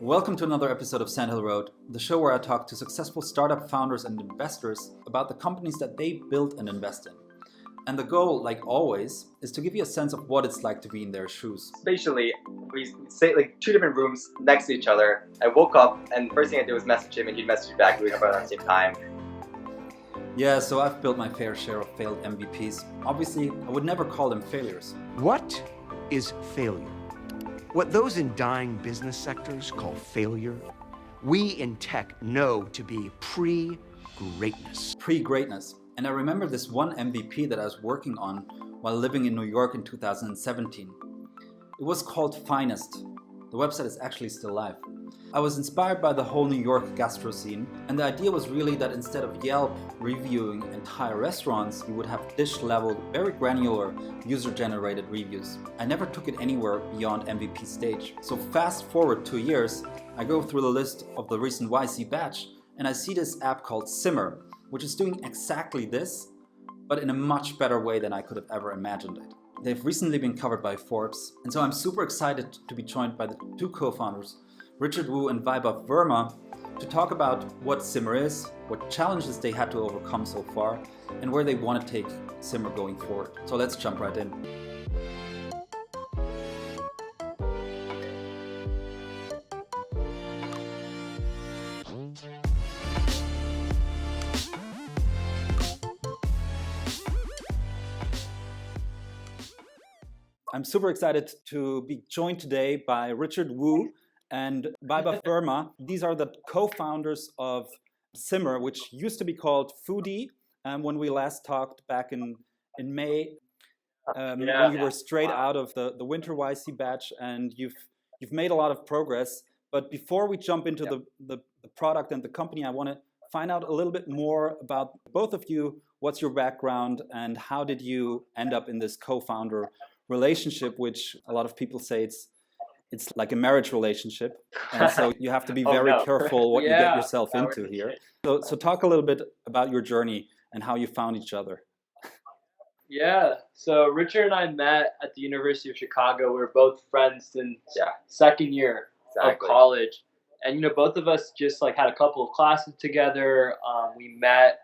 Welcome to another episode of Sandhill Road, the show where I talk to successful startup founders and investors about the companies that they build and invest in. And the goal, like always, is to give you a sense of what it's like to be in their shoes. Basically, we say like two different rooms next to each other. I woke up and the first thing I did was message him and he'd message me back. We wake up at the same time. Yeah, so I've built my fair share of failed MVPs. Obviously, I would never call them failures. What is failure? What those in dying business sectors call failure, we in tech know to be pre-greatness. Pre-greatness. And I remember this one MVP that I was working on while living in New York in 2017. It was called Finest. The website is actually still live. I was inspired by the whole New York gastro scene, and the idea was really that instead of Yelp reviewing entire restaurants, you would have dish-level, very granular, user-generated reviews. I never took it anywhere beyond MVP stage. So fast forward 2 years, I go through the list of the recent YC batch, and I see this app called Simmer, which is doing exactly this, but in a much better way than I could have ever imagined it. They've recently been covered by Forbes, and so I'm super excited to be joined by the two co-founders, Richard Wu and Vaibhav Verma, to talk about what Simmer is, what challenges they had to overcome so far, and where they want to take Simmer going forward. So let's jump right in. I'm super excited to be joined today by Richard Wu and Vaibhav Verma. These are the co-founders of Simmer, which used to be called Foodie when we last talked back in May, when you were straight out of the winter YC batch, and you've made a lot of progress. But before we jump into the product and the company, I want to find out a little bit more about both of you. What's your background and how did you end up in this co-founder relationship, which a lot of people say it's like a marriage relationship, and so you have to be very careful what you get yourself into here. So talk a little bit about your journey and how you found each other. Yeah, so Richard and I met at the University of Chicago. We were both friends since second year of college, and both of us just like had a couple of classes together. We met.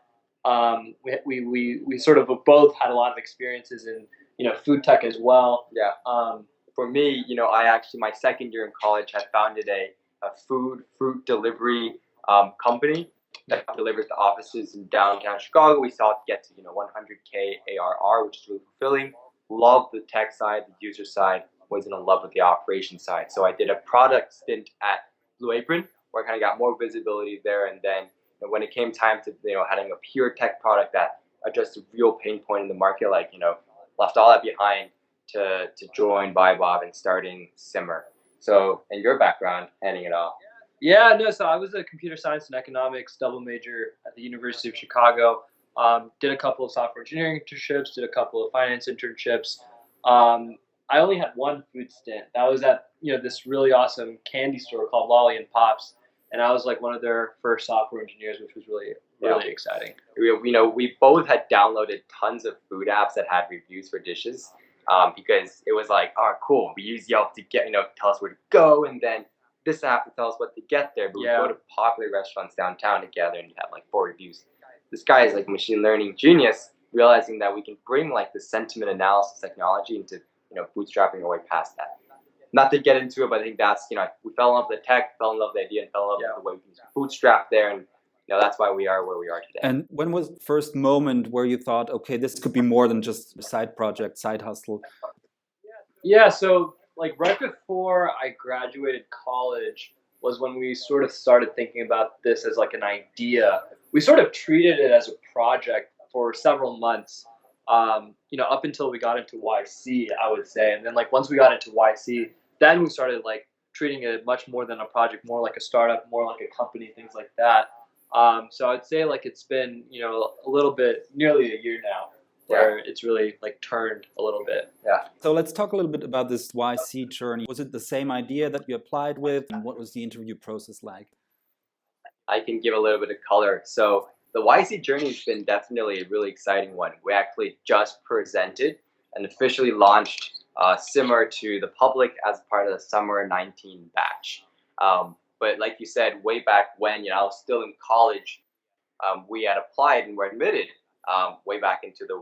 We sort of both had a lot of experiences in food tech as well. Yeah. For me, I actually, my second year in college, had founded a fruit delivery company that delivers to offices in downtown Chicago. We saw it get to 100K ARR, which is really fulfilling. Loved the tech side, the user side. Wasn't in love with the operation side. So I did a product stint at Blue Apron, where I kind of got more visibility there. And then when it came time to having a pure tech product that addressed a real pain point in the market, left all that behind to join Vaibhav and starting Simmer. So, in your background, handing it off. Yeah, no, so I was a computer science and economics double major at the University of Chicago. Did a couple of software engineering internships, did a couple of finance internships. I only had one food stint. That was at this really awesome candy store called Lolly and Pops, and I was like one of their first software engineers, which was really exciting. We both had downloaded tons of food apps that had reviews for dishes, because it was like, oh, cool. We use Yelp to get, tell us where to go, and then this app to tell us what to get there. But we go to popular restaurants downtown together, and you have like 4 reviews. This guy is like a machine learning genius, realizing that we can bring like the sentiment analysis technology into, bootstrapping our way past that. Not to get into it, but I think that's, we fell in love with the tech, fell in love with the idea, and fell in love with the way we can bootstrap there, and that's why we are where we are today. And when was the first moment where you thought, okay, this could be more than just a side project, side hustle? Yeah, so like right before I graduated college was when we sort of started thinking about this as like an idea. We sort of treated it as a project for several months, up until we got into YC, I would say. And then like once we got into YC, then we started like treating it much more than a project, more like a startup, more like a company, things like that. So I'd say like it's been, a little bit, nearly a year now, where it's really like turned a little bit. Yeah. So let's talk a little bit about this YC journey. Was it the same idea that you applied with, and what was the interview process like? I can give a little bit of color. So the YC journey has been definitely a really exciting one. We actually just presented and officially launched Simmer to the public as part of the summer 19 batch. But like you said, way back when, I was still in college, we had applied and were admitted way back into the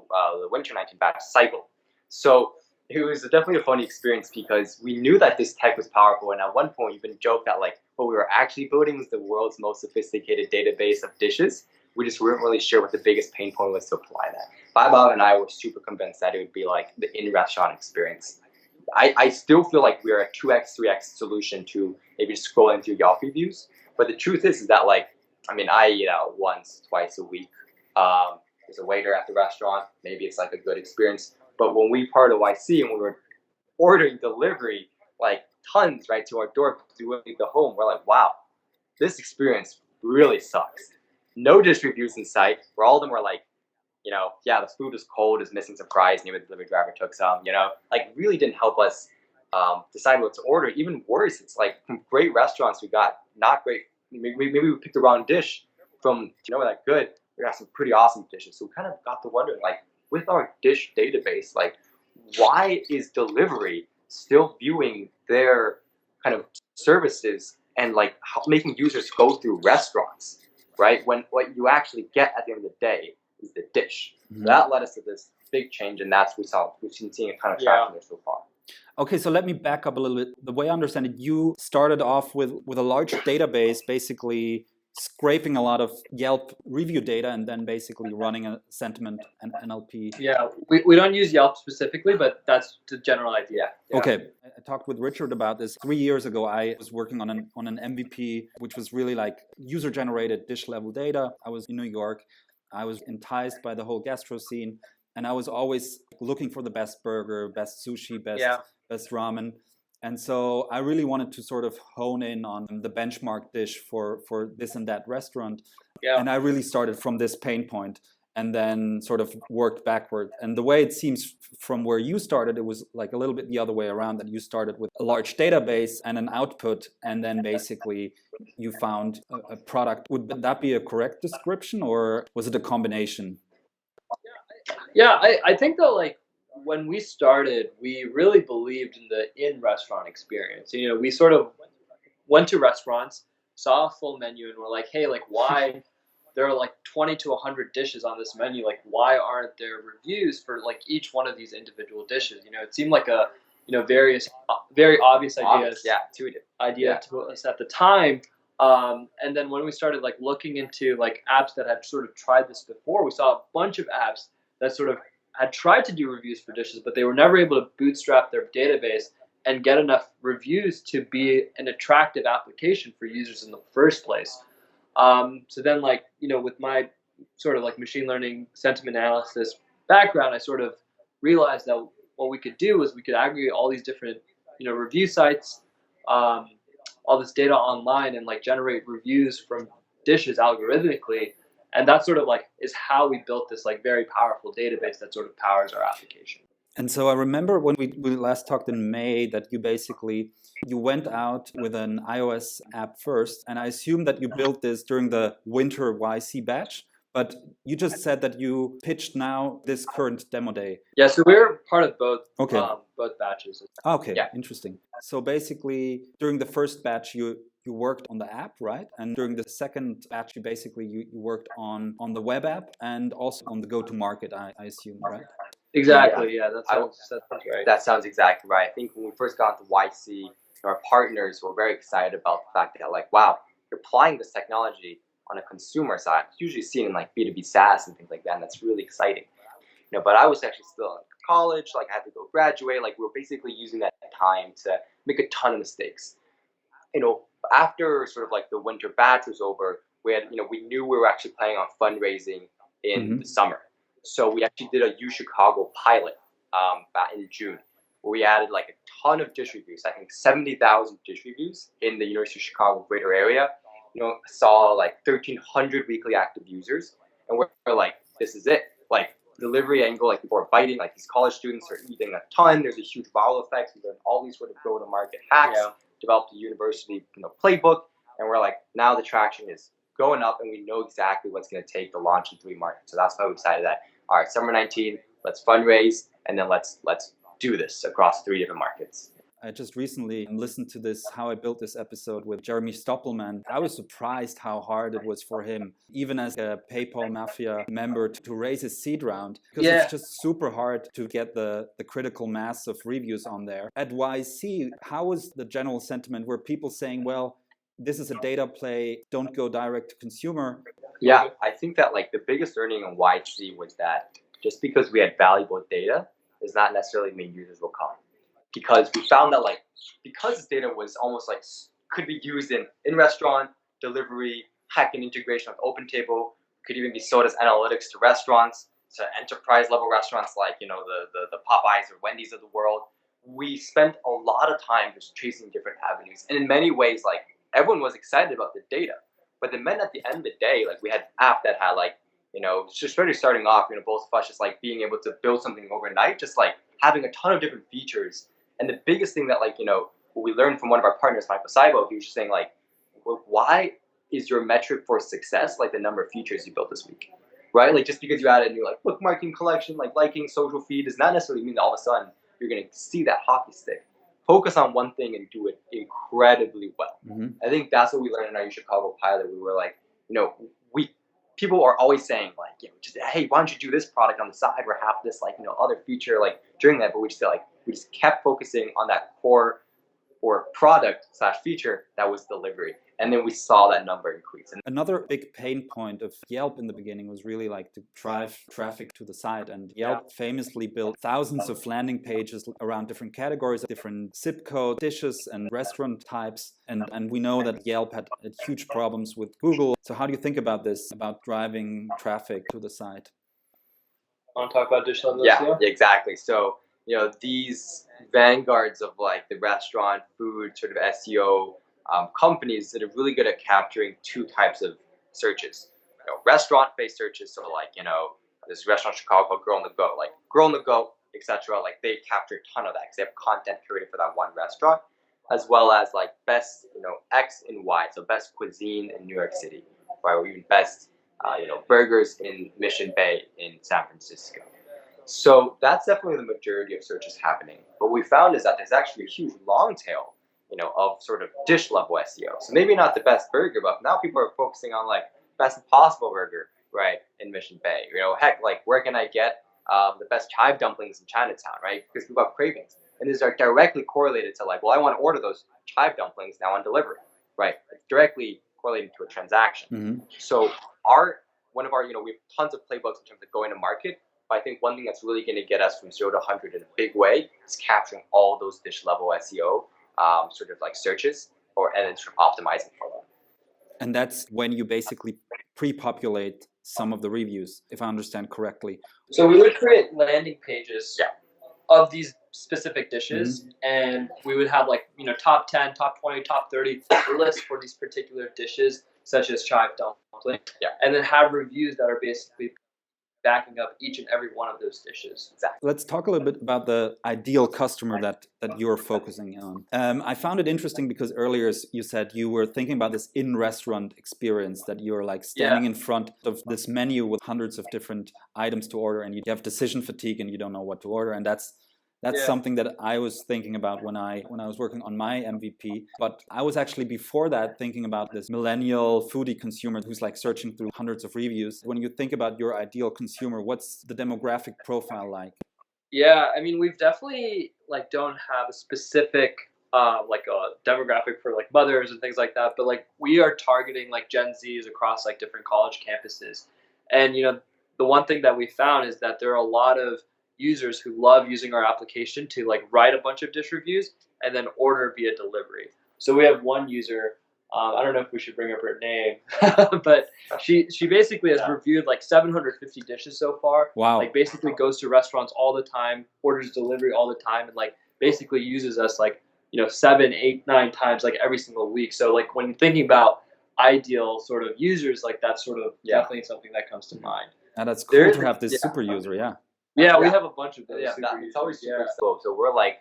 winter 19 batch cycle. So it was definitely a funny experience because we knew that this tech was powerful, and at one point we even joked that like what we were actually building was the world's most sophisticated database of dishes. We just weren't really sure what the biggest pain point was to apply that. Vaibhav and I were super convinced that it would be like the in-restaurant experience. I still feel like we're a 2x, 3x solution to maybe scrolling through Yelp reviews. But the truth is that like, I eat out once, twice a week. There's a waiter at the restaurant. Maybe it's like a good experience. But when we part of YC and we were ordering delivery, like tons right to our door to leave the home, we're like, wow, this experience really sucks. No dish reviews in sight, where all of them were like, yeah, the food was cold, is missing some fries, maybe the delivery driver took some, like really didn't help us decide what to order. Even worse, it's like from great restaurants we got not great. Maybe we picked the wrong dish from, that good. We got some pretty awesome dishes. So we kind of got to wonder, like, with our dish database, like, why is delivery still viewing their kind of services and like making users go through restaurants, right? When what you actually get at the end of the day is the dish. Mm-hmm. So that led us to this big change, and that's we've been seeing a ton of traction there so far. Okay, so let me back up a little bit. The way I understand it, you started off with a large database, basically scraping a lot of Yelp review data and then basically running a sentiment and NLP. Yeah, we don't use Yelp specifically, but that's the general idea. Yeah. Okay, I talked with Richard about this 3 years ago. I was working on an MVP, which was really like user-generated dish level data. I was in New York. I was enticed by the whole gastro scene, and I was always looking for the best burger, best sushi, best ramen. And so I really wanted to sort of hone in on the benchmark dish for this and that restaurant. Yeah. And I really started from this pain point and then sort of worked backward. And the way it seems from where you started, it was like a little bit the other way around, that you started with a large database and an output, and then basically you found a product. Would that be a correct description, or was it a combination? Yeah, I think though, like, when we started, we really believed in the in-restaurant experience. We sort of went to restaurants, saw a full menu, and we're like, hey, like, why there are like 20 to 100 dishes on this menu? Like, why aren't there reviews for like each one of these individual dishes? It seemed like a very obvious idea to us at the time. And then when we started like looking into like apps that had sort of tried this before, we saw a bunch of apps that sort of had tried to do reviews for dishes, but they were never able to bootstrap their database and get enough reviews to be an attractive application for users in the first place. So then, like, with my sort of like machine learning sentiment analysis background, I sort of realized that what we could do is we could aggregate all these different, review sites, all this data online, and like generate reviews from dishes algorithmically. And that sort of like is how we built this like very powerful database that sort of powers our application. And so I remember when we last talked in May that you went out with an iOS app first, and I assume that you built this during the winter YC batch, but you just said that you pitched now this current demo day. Yeah, so we're part of both batches. Okay, yeah. Interesting. So basically during the first batch you worked on the app, right? And during the second batch, you worked on the web app and also on the Gotomarket, I assume, right? Exactly. Yeah, that sounds right. That sounds exactly right. I think when we first got into YC, our partners were very excited about the fact that, like, wow, you're applying this technology on a consumer side. It's usually seen in like B2B SaaS and things like that, and that's really exciting. But I was actually still in college, like I had to go graduate. Like we were basically using that time to make a ton of mistakes. After sort of like the winter batch was over, we knew we were actually planning on fundraising in the summer. So we actually did a U Chicago pilot back in June, where we added like a ton of dish reviews. I think 70,000 dish reviews in the University of Chicago greater area. Saw like 1,300 weekly active users, and we're like, this is it. Like delivery angle, like people are biting. Like these college students are eating a ton. There's a huge viral effect. We learned all these sort of go-to-market hacks. Yeah. Developed a university playbook, and we're like, now the traction is going up, and we know exactly what's going to take to launch in 3 markets. So that's why we decided that, all right, summer 19, let's fundraise, and then let's do this across 3 different markets. I just recently listened to this How I Built This episode with Jeremy Stoppelman. I was surprised how hard it was for him, even as a PayPal Mafia member, to raise his seed round, because it's just super hard to get the critical mass of reviews on there. At YC, how was the general sentiment? Were people saying, well, this is a data play, don't go direct to consumer? Yeah, I think that like the biggest learning on YC was that just because we had valuable data does not necessarily mean users will come. Because we found that like, because this data was almost like could be used in restaurant, delivery, hacking integration with OpenTable, could even be sold as analytics to restaurants, to enterprise level restaurants like, you know, the Popeyes or Wendy's of the world. We spent a lot of time just chasing different avenues. And in many ways, like everyone was excited about the data. But it meant at the end of the day, like we had an app that had like, you know, just really starting off, you know, both of us just like being able to build something overnight, just like having a ton of different features. And the biggest thing that like, you know, what we learned from one of our partners, Michael Saibo, he was just saying like, well, why is your metric for success like the number of features you built this week, right? Like just because you added a new like bookmarking collection, like liking, social feed does not necessarily mean that all of a sudden you're going to see that hockey stick. Focus on one thing and do it incredibly well. Mm-hmm. I think that's what we learned in our Chicago pilot. We were like, you know, people are always saying like, you know, just, hey, why don't you do this product on the side or have this like, you know, other feature like during that, but we just kept focusing on that core or product / feature that was delivery. And then we saw that number increase. And another big pain point of Yelp in the beginning was really like to drive traffic to the site. And Yelp famously built thousands of landing pages around different categories, different zip code, dishes and restaurant types. And we know that Yelp had huge problems with Google. So how do you think about this, about driving traffic to the site? Want to talk about dish level? Yeah, exactly. So, you know, these vanguards of like the restaurant, food, sort of SEO companies that are really good at capturing two types of searches. You know, restaurant-based searches, so like, you know, this restaurant in Chicago called Girl on the Go, like Girl on the Go, etc. Like they capture a ton of that because they have content curated for that one restaurant, as well as like best, you know, X and Y, so best cuisine in New York City, right? Or even best, you know, burgers in Mission Bay in San Francisco. So that's definitely the majority of searches happening. But what we found is that there's actually a huge long tail, you know, of sort of dish level SEO. So maybe not the best burger, but now people are focusing on like best impossible burger, right, in Mission Bay. You know, heck, like where can I get the best chive dumplings in Chinatown, right? Because people have cravings. And these are directly correlated to like, well, I want to order those chive dumplings now on delivery, right? It's directly correlating to a transaction. Mm-hmm. So one of our, you know, we have tons of playbooks in terms of going to market. But I think one thing that's really going to get us from 0 to 100 in a big way is capturing all those dish level SEO sort of like searches and then sort of optimizing for them. And that's when you basically pre-populate some of the reviews, if I understand correctly. So we would create landing pages of these specific dishes, mm-hmm. and we would have like, you know, top 10, top 20, top 30 lists for these particular dishes, such as chive dumpling, and then have reviews that are basically backing up each and every one of those dishes. Exactly. Let's talk a little bit about the ideal customer that you're focusing on. I found it interesting because earlier you said you were thinking about this in-restaurant experience, that you're like standing in front of this menu with hundreds of different items to order and you have decision fatigue and you don't know what to order. And that's something that I was thinking about when I was working on my MVP. But I was actually before that thinking about this millennial foodie consumer who's like searching through hundreds of reviews. When you think about your ideal consumer, what's the demographic profile like? Yeah, I mean, we've definitely like don't have a specific like a demographic for like mothers and things like that. But like we are targeting like Gen Zs across like different college campuses. And, you know, the one thing that we found is that there are a lot of users who love using our application to like write a bunch of dish reviews and then order via delivery. So we have one user, I don't know if we should bring up her name, but she basically has reviewed like 750 dishes so far. Wow. Like basically goes to restaurants all the time, orders delivery all the time, and like basically uses us like, you know, 7, 8, 9 times like every single week. So like when thinking about ideal sort of users, like that's sort of definitely something that comes to mind. And that's cool to have this super user, Yeah, we have a bunch of those. It's always super slow. So we're like,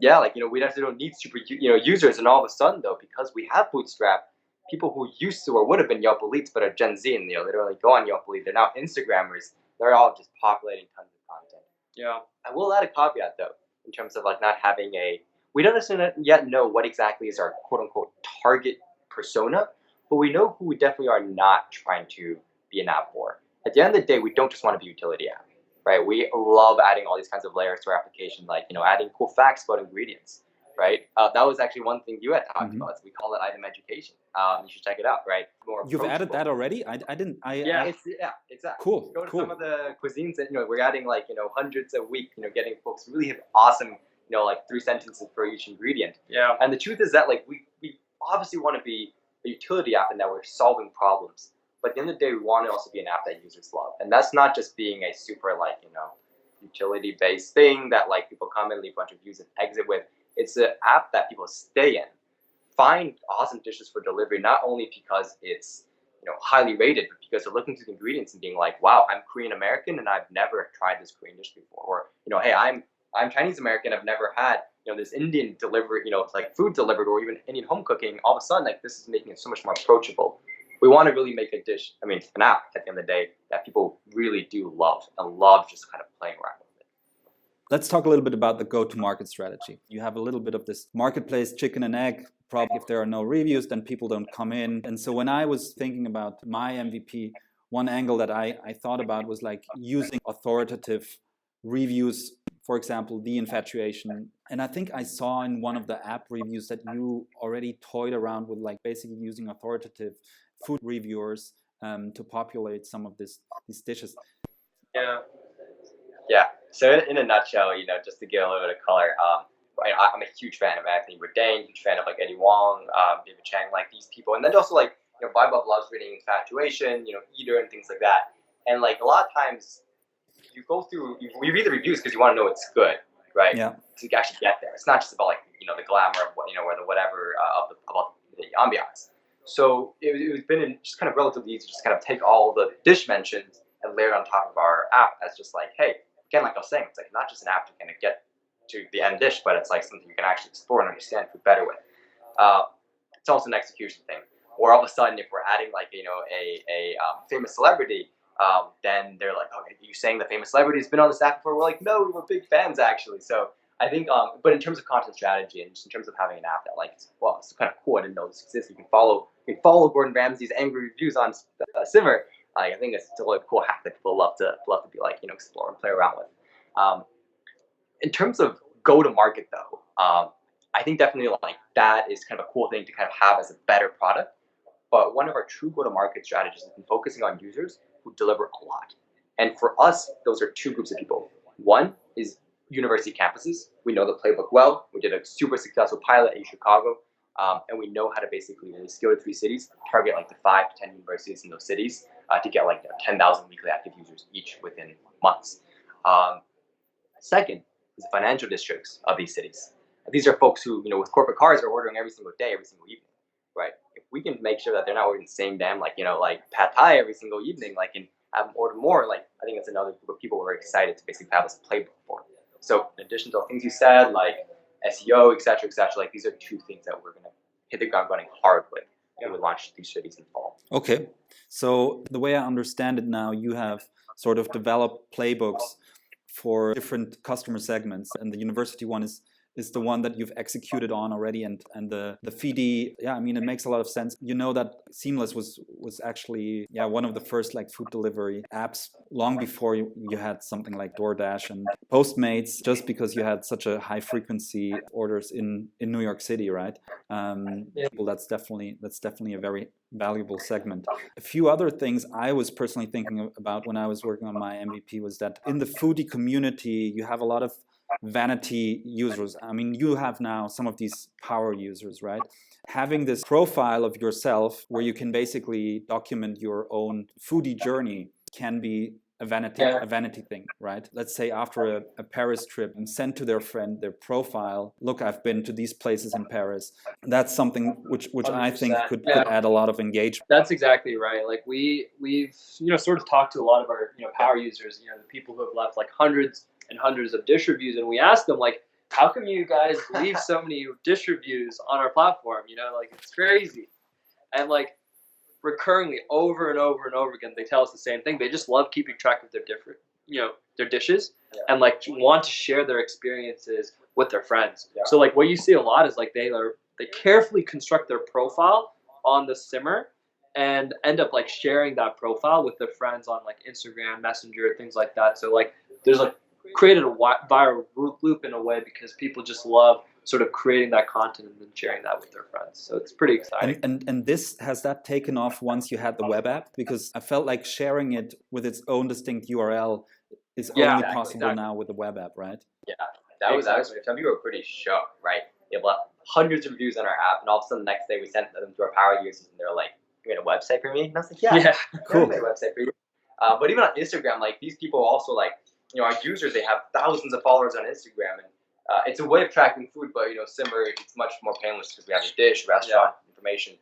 like, you know, we don't need super, you know, users. And all of a sudden, though, because we have Bootstrap, people who used to or would have been Yelp elites but are Gen Z and, you know, they don't really go on Yelp elite. They're now Instagrammers. They're all just populating tons of content. Yeah. I will add a caveat, though, in terms of like not having a We don't necessarily yet know what exactly is our quote unquote target persona, but we know who we definitely are not trying to be an app for. At the end of the day, we don't just want to be a utility app, right? We love adding all these kinds of layers to our application, like, adding cool facts about ingredients, right? That was actually one thing you had talked about. So we call it item education. You should check it out, right? More You've added approachable. that already? I didn't. Yeah, exactly. Cool. Go to cool. some of the cuisines that we're adding like hundreds a week. Getting folks really have awesome like 3 sentences for each ingredient. Yeah. And the truth is that like we obviously want to be a utility app and that we're solving problems. But at the end of the day, we want to also be an app that users love, and that's not just being a super like utility based thing that like people come and leave a bunch of views and exit with. It's an app that people stay in, find awesome dishes for delivery, not only because it's highly rated, but because they're looking through the ingredients and being like, wow, I'm Korean American and I've never tried this Korean dish before, or hey, I'm Chinese American, I've never had this Indian delivery, like food delivered, or even Indian home cooking. All of a sudden, like this is making it so much more approachable. We want to really make a dish, an app at the end of the day that people really do love and love just kind of playing around with it. Let's talk a little bit about the go-to-market strategy. You have a little bit of this marketplace chicken and egg. Probably if there are no reviews, then people don't come in. And so when I was thinking about my MVP, one angle that I thought about was like using authoritative reviews, for example, The Infatuation. And I think I saw in one of the app reviews that you already toyed around with like basically using authoritative food reviewers to populate some of these dishes. Yeah. So in a nutshell, just to give a little bit of color, I'm a huge fan of Anthony Bourdain, huge fan of like Eddie Wong, David Chang, like these people, and then also like Vaibhav loves reading Infatuation, Eater and things like that. And like a lot of times, you go through, you read the reviews because you want to know it's good, right? Yeah. To actually get there, it's not just about like the glamour of what or the whatever about the ambiance. So it's been just kind of relatively easy to just kind of take all the dish mentions and layer it on top of our app as just like, hey, again, like I was saying, it's like not just an app to kind of get to the end dish, but it's like something you can actually explore and understand food better with. It's also an execution thing. Or all of a sudden, if we're adding like a famous celebrity, then they're like, okay, you saying the famous celebrity has been on this app before? We're like, no, we're big fans actually. So I think, but in terms of content strategy and just in terms of having an app that like, well, it's kind of cool. I didn't know this exists. You can follow Gordon Ramsay's angry reviews on Simmer. I think it's still a cool hack that people love to be like explore and play around with. In terms of go-to-market though, I think definitely like that is kind of a cool thing to kind of have as a better product. But one of our true go-to-market strategies has been focusing on users who deliver a lot. And for us, those are 2 groups of people. One is university campuses. We know the playbook well. We did a super successful pilot in Chicago. And we know how to basically, when we scale to 3 cities, target like the 5 to 10 universities in those cities to get like 10,000 weekly active users each within months. Second is the financial districts of these cities. These are folks who, with corporate cars are ordering every single day, every single evening, right? If we can make sure that they're not ordering the same damn, like pad thai every single evening, like, and have them order more, like, I think that's another group of people who are excited to basically have this playbook for. So in addition to all the things you said, like SEO, et cetera, like these are 2 things that we're going to hit the ground running hard with when we launch these cities in the fall. Okay. So the way I understand it now, you have sort of developed playbooks for different customer segments, and the university one is the one that you've executed on already, and the feedie, yeah, I mean, it makes a lot of sense. That Seamless was actually one of the first like food delivery apps long before you had something like DoorDash and Postmates, just because you had such a high frequency orders in New York City, right? Well, that's definitely a very valuable segment. A few other things I was personally thinking about when I was working on my MVP was that in the foodie community, you have a lot of vanity users. I mean, you have now some of these power users, right? Having this profile of yourself where you can basically document your own foodie journey can be a vanity thing, right? Let's say after a Paris trip, and send to their friend their profile, look, I've been to these places in Paris. That's something which I think could add a lot of engagement. That's exactly right. Like we've sort of talked to a lot of our power users, the people who have left like hundreds and hundreds of dish reviews, and we asked them like, how come you guys leave so many dish reviews on our platform? Like it's crazy. And like recurringly over and over and over again, they tell us the same thing. They just love keeping track of their different, their dishes, and like want to share their experiences with their friends. Yeah. So like what you see a lot is like they carefully construct their profile on the Simmer and end up like sharing that profile with their friends on like Instagram, Messenger, things like that. So like there's like created a viral loop in a way because people just love sort of creating that content and then sharing that with their friends. So it's pretty exciting. And this, has that taken off once you had the web app? Because I felt like sharing it with its own distinct URL is only possible now with the web app, right? Yeah, that was some people were pretty shocked, right? They have hundreds of reviews on our app, and all of a sudden the next day we sent them to our power users, and they're like, "You made a website for me?" And I was like, "Yeah, cool. I made a website for you." But even on Instagram, like these people also like, our users, they have thousands of followers on Instagram, and it's a way of tracking food. But Simmer, it's much more painless because we have a dish, restaurant information.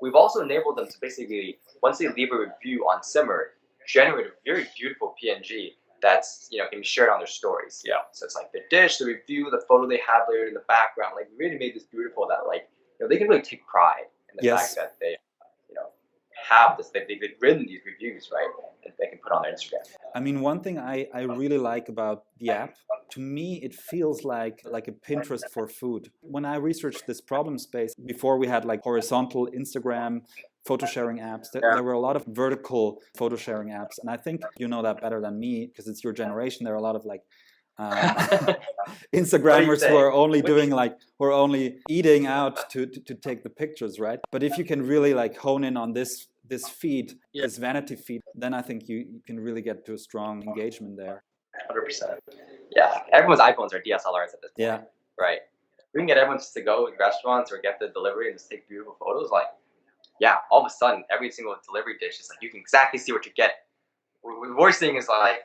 We've also enabled them to basically, once they leave a review on Simmer, generate a very beautiful PNG that's can be shared on their stories. Yeah. So it's like the dish, the review, the photo they have layered in the background. Like we really made this beautiful that like they can really take pride in the fact that they have this, they've written these reviews, right? And they can put on their Instagram. I mean, one thing I really like about the app, to me, it feels like a Pinterest for food. When I researched this problem space, before we had like horizontal Instagram photo sharing apps, there were a lot of vertical photo sharing apps. And I think you know that better than me because it's your generation. There are a lot of like Instagrammers who are only who are only eating out to take the pictures, right? But if you can really like hone in on this feed, this vanity feed, then I think you can really get to a strong engagement there. 100%. Yeah, everyone's iPhones are DSLRs at this point. Yeah. Right. We can get everyone just to go in restaurants or get the delivery and just take beautiful photos. Like, all of a sudden, every single delivery dish is like you can exactly see what you get. The worst thing is like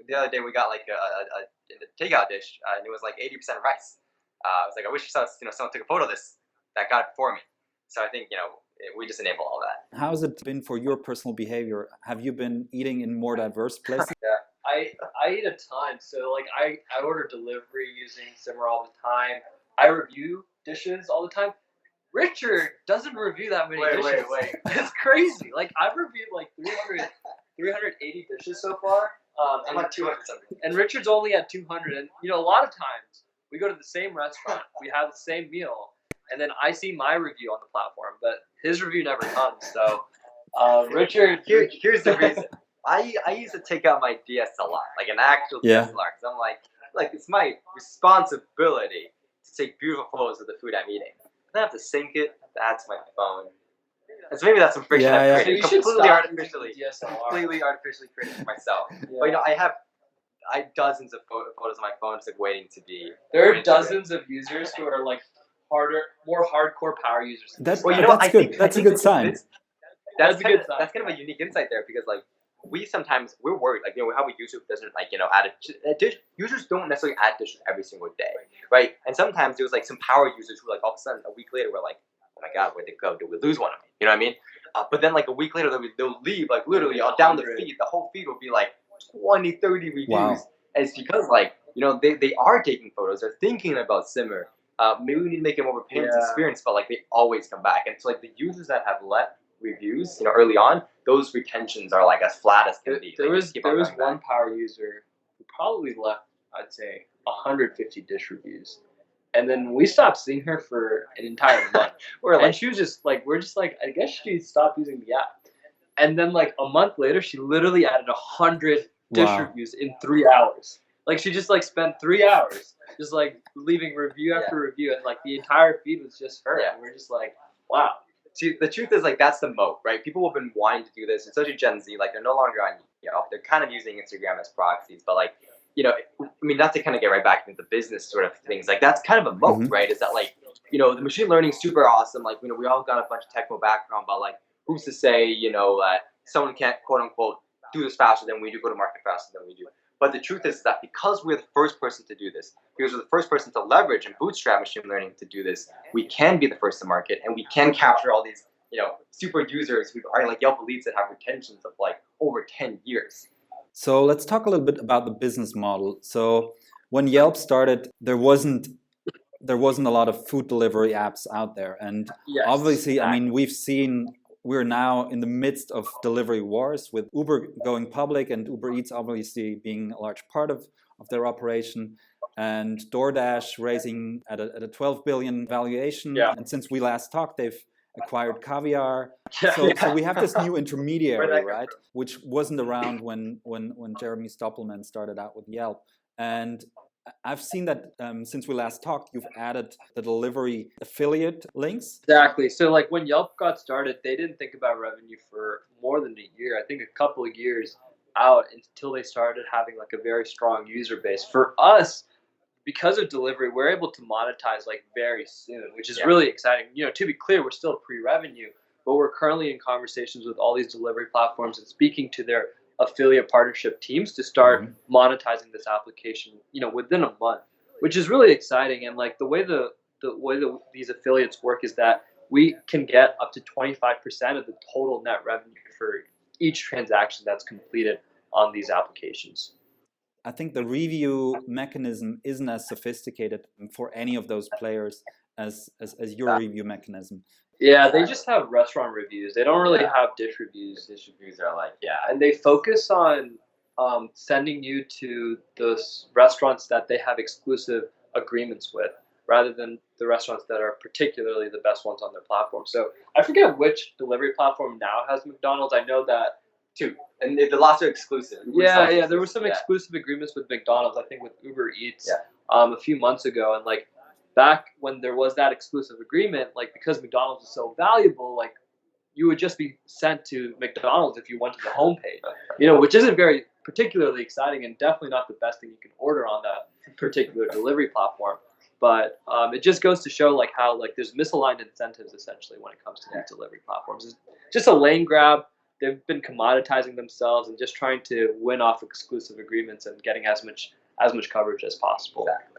the other day we got like a takeout dish and it was like 80% rice. I was like, I wish someone took a photo of this that got it for me. So I think we just enable all that. How has it been for your personal behavior? Have you been eating in more diverse places? I eat a ton. So like I order delivery using Simmer all the time. I review dishes all the time. Richard doesn't review that many dishes. Wait. It's crazy. Like I've reviewed like 380 dishes so far. I'm at 200 something. And Richard's only at 200. And a lot of times we go to the same restaurant, we have the same meal, and then I see my review on the platform, but his review never comes. So Richard, here's the reason. I used to take out my DSLR, like an actual DSLR, because I'm like it's my responsibility to take beautiful photos of the food I'm eating. Then I have to sync it. That's my phone. And so maybe that's some friction I've created. So completely artificially created for myself. But I have dozens of photos on my phone just like waiting to be. There are dozens of users who are like more hardcore power users. That's good. That's a good sign. That's kind of a unique insight there because like we're worried like how YouTube doesn't add a dish. Users don't necessarily add dishes every single day, right? And sometimes there was like some power users who like all of a sudden a week later were like, oh my god, where'd they go? Did we lose one of them? You know what I mean? But then like a week later they'll leave like literally down the feed. The whole feed will be like 20, 30 reviews. Wow. And it's because like they are taking photos. They're thinking about Simmer. Maybe we need to make it more of a painless experience, but like they always come back. And so like the users that have left reviews early on, those retentions are like as flat as can be. There was one power user who probably left, I'd say, 150 dish reviews, and then we stopped seeing her for an entire month. And she was just like, we're just like, I guess she stopped using the app. And then like a month later, she literally added 100 dish reviews in 3 hours. Like she just like spent 3 hours just like leaving review after review, and like the entire feed was just her. And we're just like, wow. See, the truth is, like, that's the moat, right? People have been wanting to do this, especially Gen Z. Like, they're no longer on, they're kind of using Instagram as proxies. But, like, I mean, not to kind of get right back into the business sort of things. Like, that's kind of a moat, right? Is that, like, the machine learning is super awesome. Like, we all got a bunch of technical background, but, like, who's to say, that someone can't, quote unquote, do this faster than we do, go to market faster than we do. But the truth is that because we're the first person to do this, because we're the first person to leverage and bootstrap machine learning to do this, we can be the first to market, and we can capture all these, super users who are like Yelp elites that have retentions of like over 10 years. So let's talk a little bit about the business model. So when Yelp started, there wasn't a lot of food delivery apps out there, and obviously, I mean, we're now in the midst of delivery wars with Uber going public and Uber Eats obviously being a large part of their operation. and DoorDash raising at a 12 billion valuation. Yeah. And since we last talked, they've acquired Caviar. Yeah. So we have this new intermediary, Where'd that come right? Which wasn't around when Jeremy Stoppelman started out with Yelp. And I've seen that since we last talked, you've added the delivery affiliate links. Exactly. So like when Yelp got started, they didn't think about revenue for more than a year. I think a couple of years out until they started having like a very strong user base. For us, because of delivery, we're able to monetize like very soon, which is really exciting. You know, to be clear, we're still pre-revenue, but we're currently in conversations with all these delivery platforms and speaking to their affiliate partnership teams to start monetizing this application, you know, within a month, which is really exciting. And like the way these affiliates work is that we can get up to 25% of the total net revenue for each transaction that's completed on these applications. I think the review mechanism isn't as sophisticated for any of those players as your review mechanism. Yeah, they just have restaurant reviews. They don't really have dish reviews. Dish reviews are like, And they focus on sending you to those restaurants that they have exclusive agreements with, rather than the restaurants that are particularly the best ones on their platform. So I forget which delivery platform now has McDonald's. I know that two, and the lots are exclusive. Yeah, there were some exclusive agreements with McDonald's. I think with Uber Eats a few months ago, and like back when there was that exclusive agreement, like because McDonald's is so valuable, like you would just be sent to McDonald's if you went to the homepage, you know, which isn't very particularly exciting and definitely not the best thing you can order on that particular delivery platform. But it just goes to show like how like there's misaligned incentives essentially when it comes to these delivery platforms. It's just a lane grab. They've been commoditizing themselves and just trying to win off exclusive agreements and getting as much coverage as possible. Exactly.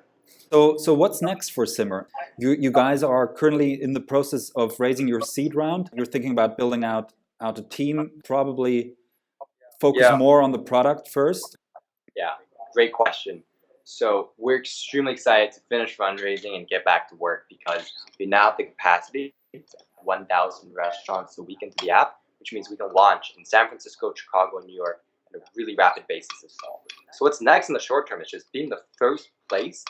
So what's next for Simmer? You guys are currently in the process of raising your seed round. You're thinking about building out a team, probably focus more on the product first. Yeah, great question. So we're extremely excited to finish fundraising and get back to work because we now have the capacity to 1,000 restaurants a week into the app, which means we can launch in San Francisco, Chicago, and New York at a really rapid basis as well. So what's next in the short term is just being the first place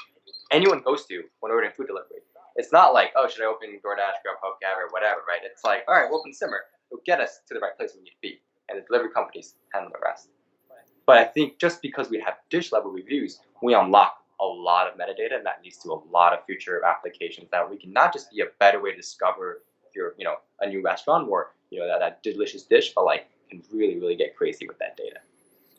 anyone goes to when ordering food delivery. It's not like, oh, should I open DoorDash, Grubhub, or whatever, right? It's like, all right, we'll open Simmer. It'll get us to the right place we need to be, and the delivery companies handle the rest. But I think just because we have dish level reviews, we unlock a lot of metadata, and that leads to a lot of future applications that we can not just be a better way to discover if you're, you know, a new restaurant or, you know, that delicious dish, but like can really, really get crazy with that data.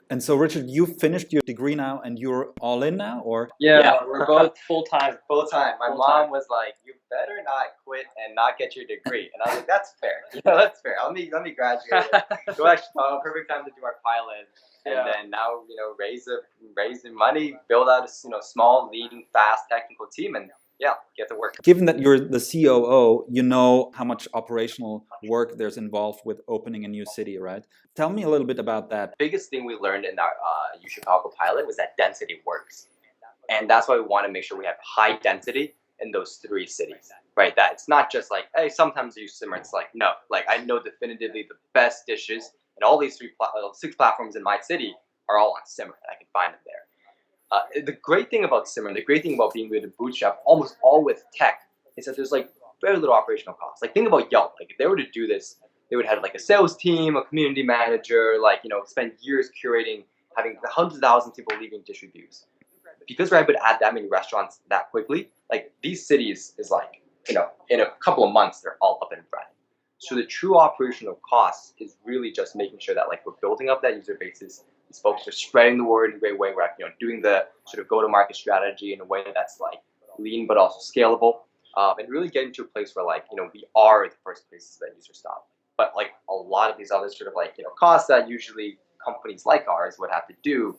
And so, Richard, you finished your degree now, and you're all in now, or? Yeah, we're both full time. My mom was like, "You better not quit and not get your degree," and I was like, "That's fair. That's fair. Let me graduate. Go actually, perfect time to do our pilot, and then now raise the money, build out a small, lean, fast technical team, and get to work." Given that you're the COO, you know how much operational work there's involved with opening a new city, right? Tell me a little bit about that. Biggest thing we learned in our Chicago pilot was that density works. And that's why we want to make sure we have high density in those 3 cities, right? That it's not just like, hey, sometimes you Simmer. It's like, no, like I know definitively the best dishes and all these 6 platforms in my city are all on Simmer, and I can find them there. The great thing about Simmer, the great thing about being able to bootstrap almost all with tech is that there's like very little operational costs. Like think about Yelp. Like if they were to do this, they would have like a sales team, a community manager, spend years curating, having hundreds of thousands of people leaving dish reviews. Because we're able to add that many restaurants that quickly, like these cities is like, in a couple of months, they're all up and running. So the true operational cost is really just making sure that like we're building up that user bases. These folks are spreading the word in a great way. We're doing the sort of go-to-market strategy in a way that's like lean but also scalable, and really getting to a place where we are the first places that users stop. But like a lot of these other sort of costs that usually companies like ours would have to do,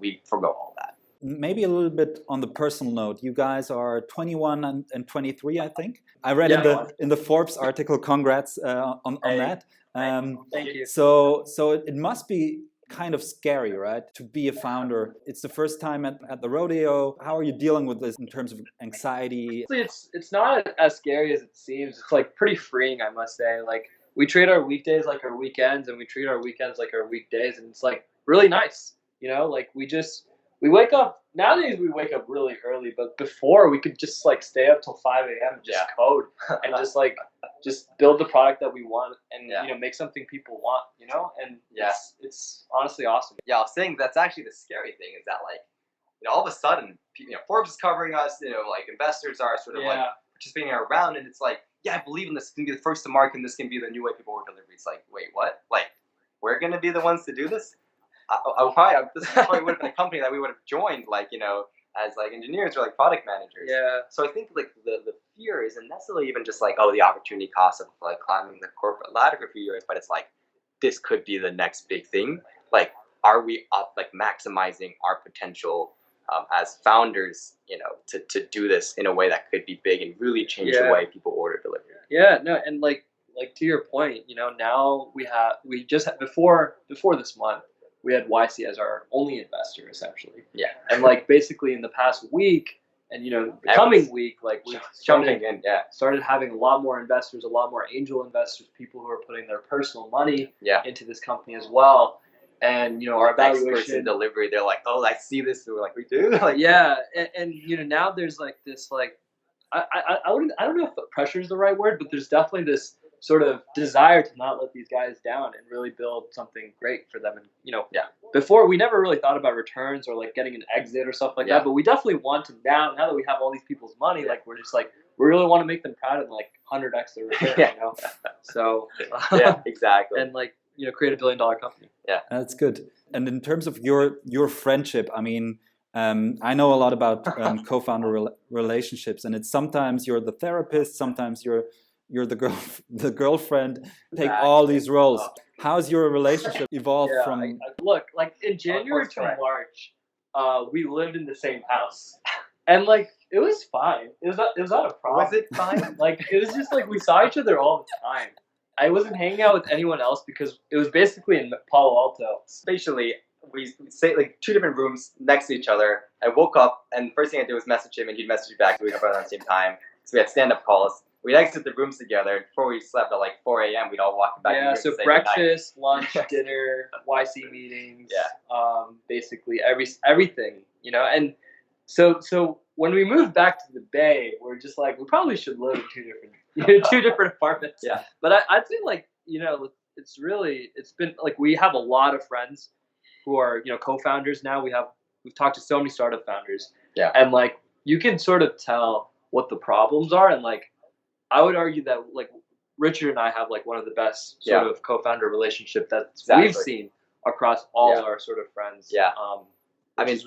we forgo all that. Maybe a little bit on the personal note. You guys are 21 and 23, I think. I read in the Forbes article. Congrats on that. Thank you. So it must be kind of scary, right, to be a founder. It's the first time at the rodeo. How are you dealing with this in terms of anxiety? It's not as scary as it seems. It's like pretty freeing, I must say. Like we treat our weekdays like our weekends, and we treat our weekends like our weekdays, and it's like really nice. Like we wake up nowadays. We wake up really early, but before we could just like stay up till 5 a.m. and just code and just build the product that we want and make something people want, and it's honestly awesome. Yeah, I was saying that's actually the scary thing is that like all of a sudden Forbes is covering us, like investors are sort of like participating around, and it's like, I believe in this. It's gonna be the first to market, and this can be the new way people order delivery. It's like, wait, what? Like, we're gonna be the ones to do this? This probably would have been a company that we would have joined, like as like engineers or like product managers. Yeah. So I think like the fear isn't necessarily even just like, oh, the opportunity cost of like climbing the corporate ladder for a few years, but it's like this could be the next big thing. Like, are we up like maximizing our potential as founders, to do this in a way that could be big and really change the way people order delivery? Yeah, no, and like to your point, now we just had, before this month, we had YC as our only investor essentially. Yeah. And like basically in the past week and the coming week, like we started having a lot more investors, a lot more angel investors, people who are putting their personal money into this company as well. And our evaluation in delivery, they're like, oh, I see this. We're like, we do. Like, and now there's like this like I don't know if pressure is the right word, but there's definitely this sort of desire to not let these guys down and really build something great for them. And before we never really thought about returns or like getting an exit or stuff like that, but we definitely want to now that we have all these people's money, like we're just like we really want to make them proud and like 100x their return. So exactly. And like create $1 billion company. Yeah, that's good. And in terms of your friendship, I mean, I know a lot about co-founder relationships, and it's sometimes you're the therapist, sometimes you're the girlfriend. Take all these roles. How's your relationship evolved from? Look, like in January to March, we lived in the same house, and like it was fine. It was not a problem. Was it fine? Like it was just like we saw each other all the time. I wasn't hanging out with anyone else because it was basically in Palo Alto. Spatially, we stayed like 2 different rooms next to each other. I woke up, and the first thing I did was message him, and he'd message me back. We wake up around the same time. So we had stand-up calls. We'd exit the rooms together. Before we slept at like 4 a.m., we'd all walk back. Yeah, so breakfast, lunch, dinner, YC meetings. Basically everything, And so when we moved back to the Bay, we're just like, we probably should live in 2 different apartments. Yeah. But I'd say like, it's been like we have a lot of friends who are, co-founders now. We've talked to so many startup founders. Yeah. And like you can sort of tell what the problems are, and like I would argue that like Richard and I have like one of the best sort of co-founder relationship that we've seen across all our sort of friends. Yeah.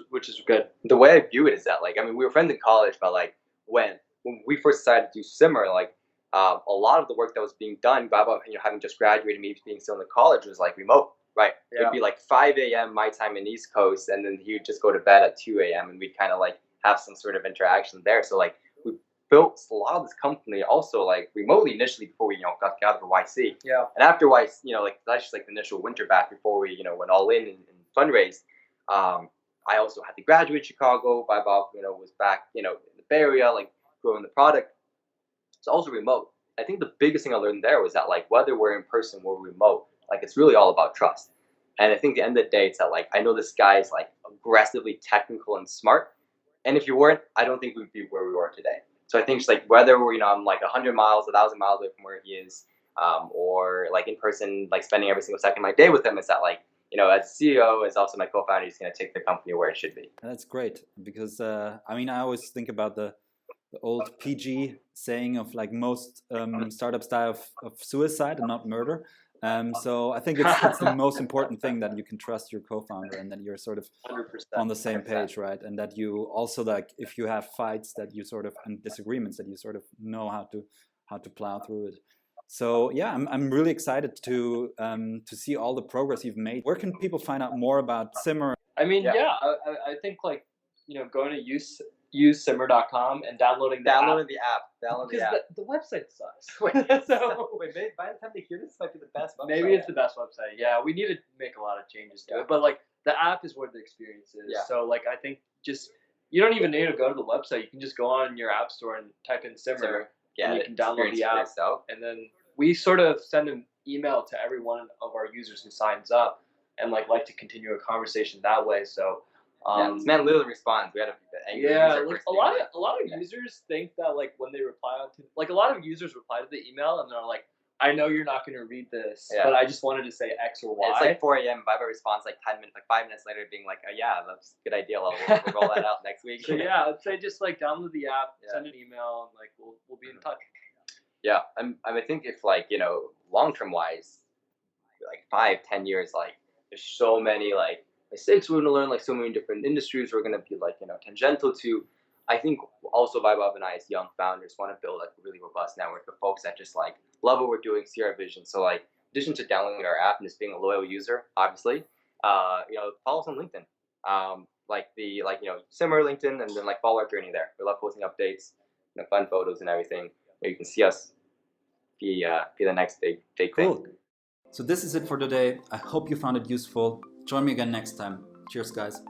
Which is good. The way I view it is that like, we were friends in college, but like when we first decided to do Simmer, like a lot of the work that was being done, Vaibhav, having just graduated, me being still in the college, was like remote, right? Yeah. It'd be like 5 a.m. my time in East Coast, and then he would just go to bed at 2 a.m. and we'd kind of like have some sort of interaction there. So like we built a lot of this company also like remotely initially before we got together for YC. Yeah. And after YC, like that's just like the initial winter batch before we went all in and fundraised. I also had to graduate in Chicago. Vaibhav, was back, in the Bay Area, like growing the product. It's also remote. I think the biggest thing I learned there was that like whether we're in person or remote, like it's really all about trust. And I think at the end of the day, it's that like I know this guy is like aggressively technical and smart. And if you weren't, I don't think we'd be where we are today. So I think it's like whether we're, I'm like 100 miles, 1,000 miles away from where he is, or like in person, like spending every single second of my day with him, it's that like, as CEO, as also my co-founder, he's going to take the company where it should be. That's great because, I always think about the old PG saying of like most startups die of suicide and not murder. So I think it's the most important thing that you can trust your co-founder and that you're sort of 100%. on the same page, right? And that you also like if you have fights that you sort of and disagreements that you sort of know how to plow through it. So yeah, I'm really excited to see all the progress you've made. Where can people find out more about Simmer? I mean, I think like going to usesimmer.com and downloading the app. Because the website sucks. Wait, by the time they hear this, might be the best website. Maybe it's the best website. Yeah, we need to make a lot of changes to it. But like the app is where the experience is. Yeah. So like I think just you don't even need to go to the website. You can just go on your app store and type in Simmer. Yeah, and you can download the app. And then we sort of send an email to every one of our users who signs up and like to continue a conversation that way. So This man literally responds. We had an angry user like first a thing, lot of users think that like when they reply to like a lot of users reply to the email and they're like, I know you're not going to read this, but I just wanted to say X or Y. It's like 4 a.m. Vaibhav responds like 10 minutes, like 5 minutes later, being like, yeah, that's a good idea. We'll roll that out next week. So yeah, I'd say just like download the app, send an email, and like we'll be in touch. Yeah, I think if like long term wise, like 5-10 years, like there's so many like mistakes we're gonna learn, like so many different industries we're gonna be like tangential to. I think also Vaibhav and I as young founders want to build like a really robust network of folks that just like love what we're doing, see our vision. So like in addition to downloading our app and just being a loyal user, obviously, follow us on LinkedIn. Simmer LinkedIn, and then like follow our journey there. We love posting updates, fun photos and everything. You can see us be the next big Cool. thing. So this is it for today. I hope you found it useful. Join me again next time. Cheers, guys.